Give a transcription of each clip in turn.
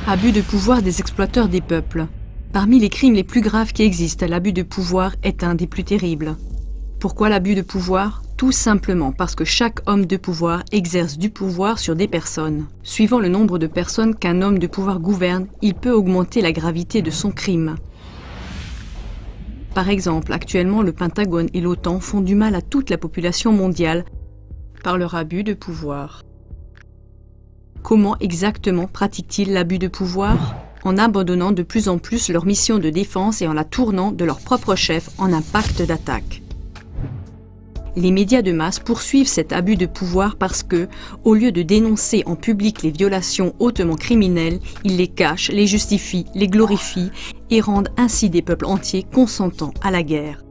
Abus de pouvoir des exploiteurs des peuples. Parmi les crimes les plus graves qui existent, l'abus de pouvoir est un des plus terribles. Pourquoi l'abus de pouvoir ? Tout simplement parce que chaque homme de pouvoir exerce du pouvoir sur des personnes. Suivant le nombre de personnes qu'un homme de pouvoir gouverne, il peut augmenter la gravité de son crime. Par exemple, actuellement, le Pentagone et l'OTAN font du mal à toute la population mondiale par leur abus de pouvoir. Comment exactement pratiquent-ils l'abus de pouvoir ? En abandonnant de plus en plus leur mission de défense et en la tournant de leur propre chef en un pacte d'attaque. Les médias de masse poursuivent cet abus de pouvoir parce que, au lieu de dénoncer en public les violations hautement criminelles, ils les cachent, les justifient, les glorifient et rendent ainsi des peuples entiers consentants à la guerre.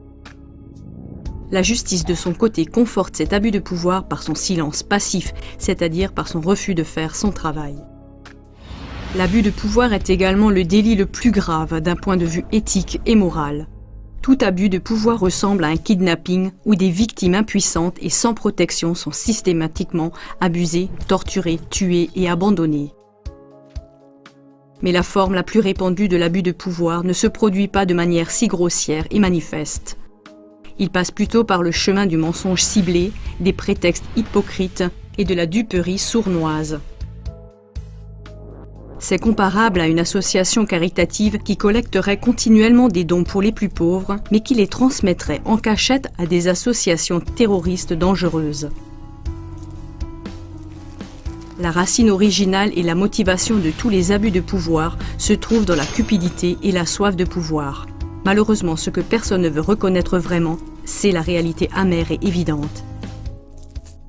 La justice de son côté conforte cet abus de pouvoir par son silence passif, c'est-à-dire par son refus de faire son travail. L'abus de pouvoir est également le délit le plus grave d'un point de vue éthique et moral. Tout abus de pouvoir ressemble à un kidnapping où des victimes impuissantes et sans protection sont systématiquement abusées, torturées, tuées et abandonnées. Mais la forme la plus répandue de l'abus de pouvoir ne se produit pas de manière si grossière et manifeste. Il passe plutôt par le chemin du mensonge ciblé, des prétextes hypocrites et de la duperie sournoise. C'est comparable à une association caritative qui collecterait continuellement des dons pour les plus pauvres, mais qui les transmettrait en cachette à des associations terroristes dangereuses. La racine originale et la motivation de tous les abus de pouvoir se trouvent dans la cupidité et la soif de pouvoir. Malheureusement, ce que personne ne veut reconnaître vraiment, c'est la réalité amère et évidente.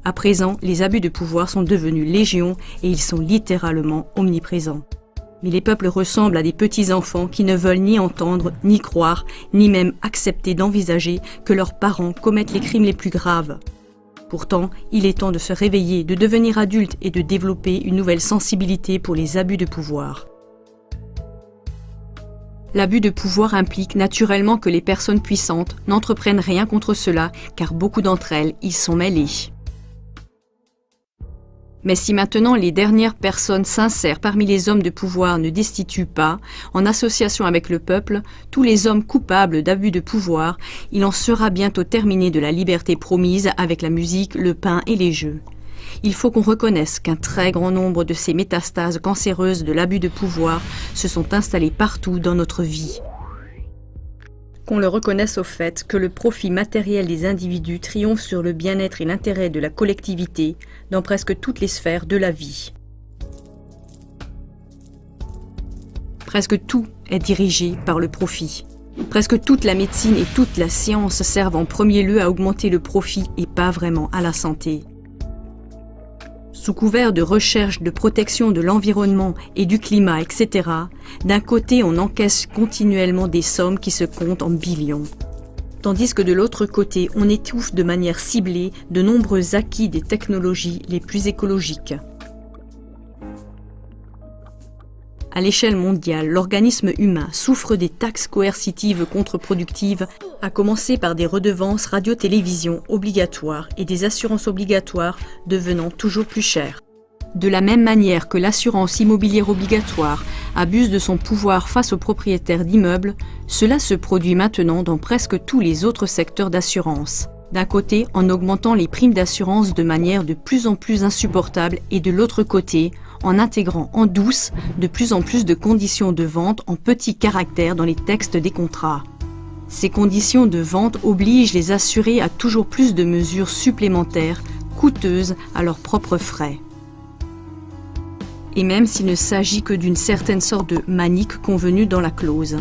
À présent, les abus de pouvoir sont devenus légion et ils sont littéralement omniprésents. Mais les peuples ressemblent à des petits-enfants qui ne veulent ni entendre, ni croire, ni même accepter d'envisager que leurs parents commettent les crimes les plus graves. Pourtant, il est temps de se réveiller, de devenir adulte et de développer une nouvelle sensibilité pour les abus de pouvoir. L'abus de pouvoir implique naturellement que les personnes puissantes n'entreprennent rien contre cela, car beaucoup d'entre elles y sont mêlées. Mais si maintenant les dernières personnes sincères parmi les hommes de pouvoir ne destituent pas, en association avec le peuple, tous les hommes coupables d'abus de pouvoir, il en sera bientôt terminé de la liberté promise avec la musique, le pain et les jeux. Il faut qu'on reconnaisse qu'un très grand nombre de ces métastases cancéreuses de l'abus de pouvoir se sont installées partout dans notre vie. Qu'on le reconnaisse au fait que le profit matériel des individus triomphe sur le bien-être et l'intérêt de la collectivité dans presque toutes les sphères de la vie. Presque tout est dirigé par le profit. Presque toute la médecine et toute la science servent en premier lieu à augmenter le profit et pas vraiment à la santé. Sous couvert de recherche de protection de l'environnement et du climat, etc., d'un côté on encaisse continuellement des sommes qui se comptent en billions. Tandis que de l'autre côté, on étouffe de manière ciblée de nombreux acquis des technologies les plus écologiques. À l'échelle mondiale, l'organisme humain souffre des taxes coercitives contre-productives, à commencer par des redevances radio-télévision obligatoires et des assurances obligatoires devenant toujours plus chères. De la même manière que l'assurance immobilière obligatoire abuse de son pouvoir face aux propriétaires d'immeubles, cela se produit maintenant dans presque tous les autres secteurs d'assurance. D'un côté, en augmentant les primes d'assurance de manière de plus en plus insupportable et de l'autre côté, en intégrant en douce de plus en plus de conditions de vente en petits caractères dans les textes des contrats. Ces conditions de vente obligent les assurés à toujours plus de mesures supplémentaires, coûteuses à leurs propres frais. Et même s'il ne s'agit que d'une certaine sorte de manique convenue dans la clause.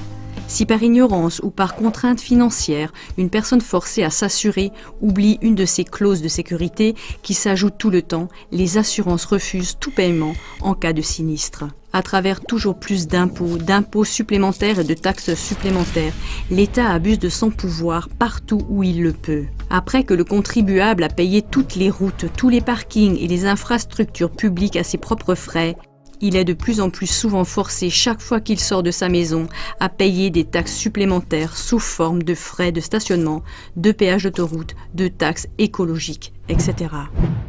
Si par ignorance ou par contrainte financière, une personne forcée à s'assurer oublie une de ces clauses de sécurité qui s'ajoutent tout le temps, les assurances refusent tout paiement en cas de sinistre. À travers toujours plus d'impôts supplémentaires et de taxes supplémentaires, l'État abuse de son pouvoir partout où il le peut. Après que le contribuable a payé toutes les routes, tous les parkings et les infrastructures publiques à ses propres frais, Il est de plus en plus souvent forcé, chaque fois qu'il sort de sa maison, à payer des taxes supplémentaires sous forme de frais de stationnement, de péages d'autoroute, de taxes écologiques, etc.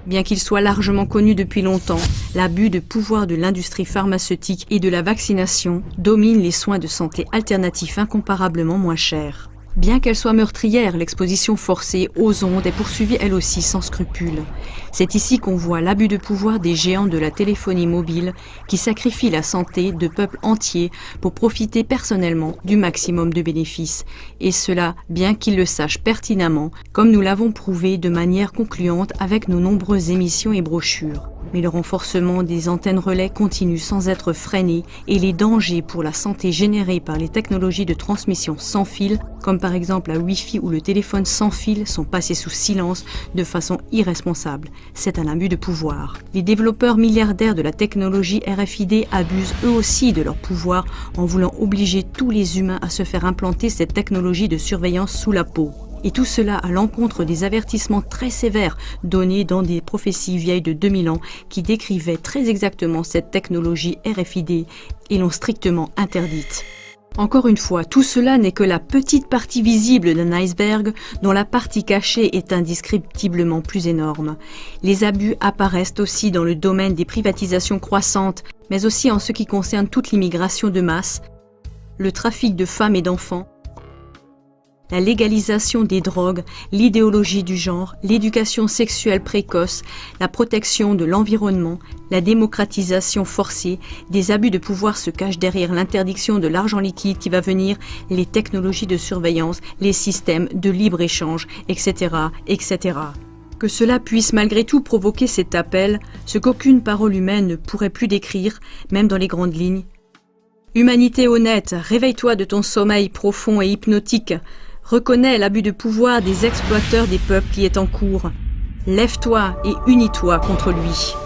Bien qu'il soit largement connu depuis longtemps, l'abus de pouvoir de l'industrie pharmaceutique et de la vaccination domine les soins de santé alternatifs incomparablement moins chers. Bien qu'elle soit meurtrière, l'exposition forcée aux ondes est poursuivie elle aussi sans scrupule. C'est ici qu'on voit l'abus de pouvoir des géants de la téléphonie mobile qui sacrifient la santé de peuples entiers pour profiter personnellement du maximum de bénéfices. Et cela, bien qu'ils le sachent pertinemment, comme nous l'avons prouvé de manière concluante avec nos nombreuses émissions et brochures. Mais le renforcement des antennes relais continue sans être freiné et les dangers pour la santé générés par les technologies de transmission sans fil, comme par exemple la Wi-Fi ou le téléphone sans fil, sont passés sous silence de façon irresponsable. C'est un abus de pouvoir. Les développeurs milliardaires de la technologie RFID abusent eux aussi de leur pouvoir en voulant obliger tous les humains à se faire implanter cette technologie de surveillance sous la peau. Et tout cela à l'encontre des avertissements très sévères donnés dans des prophéties vieilles de 2000 ans qui décrivaient très exactement cette technologie RFID et l'ont strictement interdite. Encore une fois, tout cela n'est que la petite partie visible d'un iceberg dont la partie cachée est indescriptiblement plus énorme. Les abus apparaissent aussi dans le domaine des privatisations croissantes, mais aussi en ce qui concerne toute l'immigration de masse, le trafic de femmes et d'enfants, la légalisation des drogues, l'idéologie du genre, l'éducation sexuelle précoce, la protection de l'environnement, la démocratisation forcée, des abus de pouvoir se cachent derrière l'interdiction de l'argent liquide qui va venir, les technologies de surveillance, les systèmes de libre-échange, etc., etc. Que cela puisse malgré tout provoquer cet appel, ce qu'aucune parole humaine ne pourrait plus décrire, même dans les grandes lignes. Humanité honnête, réveille-toi de ton sommeil profond et hypnotique. Reconnais l'abus de pouvoir des exploiteurs des peuples qui est en cours. Lève-toi et unis-toi contre lui.